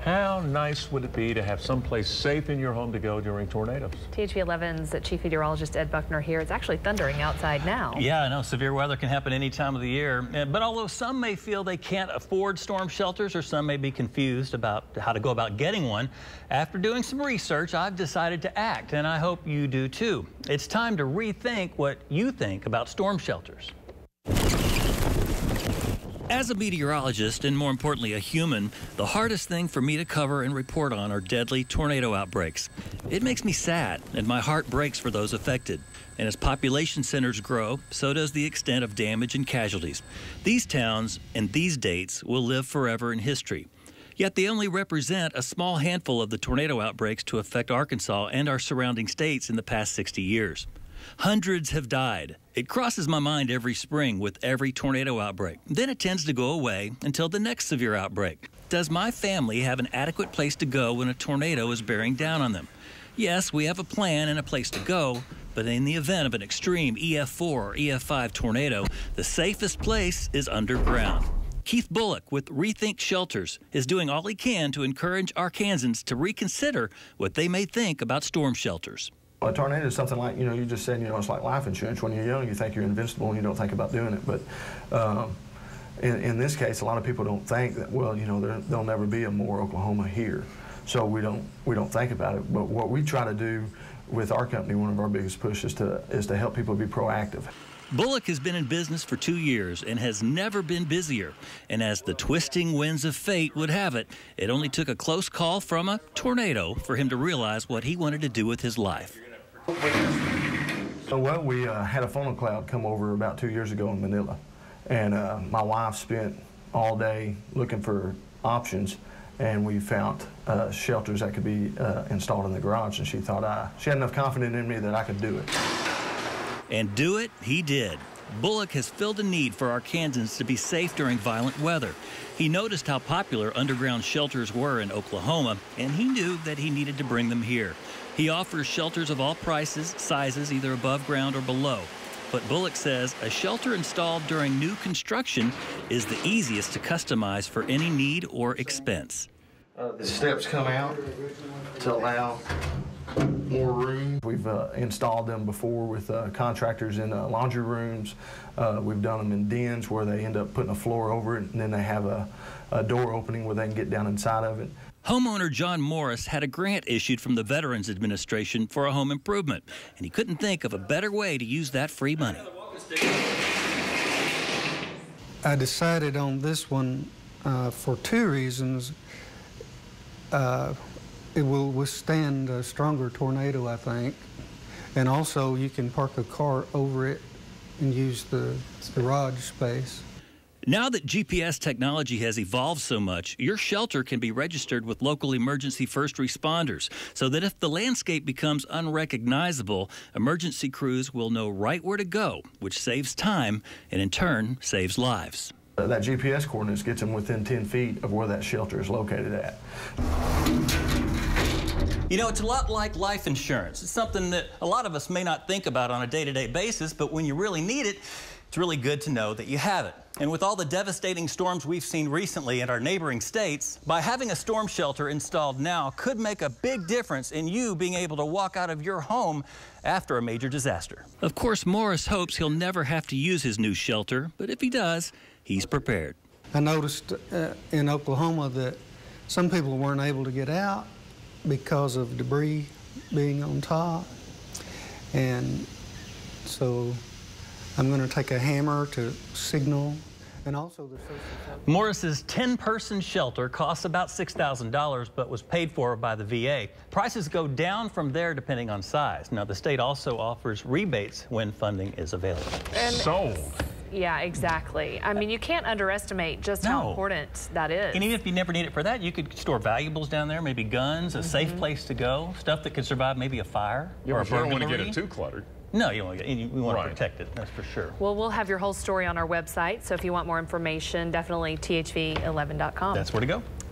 How nice would it be to have someplace safe in your home to go during tornadoes? THV11's Chief Meteorologist Ed Buckner here. It's actually thundering outside now. Yeah, I know. Severe weather can happen any time of the year. But although some may feel they can't afford storm shelters, or some may be confused about how to go about getting one, after doing some research, I've decided to act, and I hope you do too. It's time to rethink what you think about storm shelters. As a meteorologist, and more importantly a human, the hardest thing for me to cover and report on are deadly tornado outbreaks. It makes me sad, and my heart breaks for those affected. And as population centers grow, so does the extent of damage and casualties. These towns and these dates will live forever in history. Yet they only represent a small handful of the tornado outbreaks to affect Arkansas and our surrounding states in the past 60 years. Hundreds have died. It crosses my mind every spring with every tornado outbreak. Then it tends to go away until the next severe outbreak. Does my family have an adequate place to go when a tornado is bearing down on them? Yes, we have a plan and a place to go, but in the event of an extreme EF4 or EF5 tornado, the safest place is underground. Keith Bullock with Rethink Shelters is doing all he can to encourage Arkansans to reconsider what they may think about storm shelters. A tornado is something like, you just said, it's like life insurance. When you're young, you think you're invincible and you don't think about doing it. But in this case, a lot of people don't think that, well, there'll never be a more Oklahoma here. So we don't think about it. But what we try to do with our company, one of our biggest pushes is to help people be proactive. Bullock has been in business for 2 years and has never been busier. And as the twisting winds of fate would have it, it only took a close call from a tornado for him to realize what he wanted to do with his life. Well, we had a funnel cloud come over about 2 years ago in Manila. And my wife spent all day looking for options, and we found shelters that could be installed in the garage. And she thought she had enough confidence in me that I could do it. And do it he did. Bullock has filled a need for Arkansans to be safe during violent weather. He noticed how popular underground shelters were in Oklahoma, and he knew that he needed to bring them here. He offers shelters of all prices, sizes, either above ground or below. But Bullock says a shelter installed during new construction is the easiest to customize for any need or expense. The steps come out to allow more room. We've installed them before with contractors in laundry rooms. We've done them in dens where they end up putting a floor over it, and then they have a door opening where they can get down inside of it. Homeowner John Morris had a grant issued from the Veterans Administration for a home improvement, and he couldn't think of a better way to use that free money. I decided on this one for 2 reasons. It will withstand a stronger tornado, I think, and also you can park a car over it and use the garage space. Now that GPS technology has evolved so much, your shelter can be registered with local emergency first responders so that if the landscape becomes unrecognizable, emergency crews will know right where to go, which saves time and in turn saves lives. That GPS coordinates gets them within 10 feet of where that shelter is located at. It's a lot like life insurance. It's something that a lot of us may not think about on a day-to-day basis, but when you really need it, it's really good to know that you have it. And with all the devastating storms we've seen recently in our neighboring states, by having a storm shelter installed now could make a big difference in you being able to walk out of your home after a major disaster. Of course, Morris hopes he'll never have to use his new shelter, but if he does, he's prepared. I noticed in Oklahoma that some people weren't able to get out because of debris being on top, and so I'm going to take a hammer to signal. And also the Morris's 10-person shelter costs about $6,000, but was paid for by the VA. Prices go down from there depending on size. Now, the state also offers rebates when funding is available. And sold. Yeah, exactly. I mean, you can't underestimate just how important that is. And even if you never need it for that, you could store valuables down there, maybe guns, a safe place to go, stuff that could survive maybe a fire or a burglary. You don't want to get it too cluttered. No, you want to protect it, that's for sure. Well, we'll have your whole story on our website, so if you want more information, definitely THV11.com. That's where to go.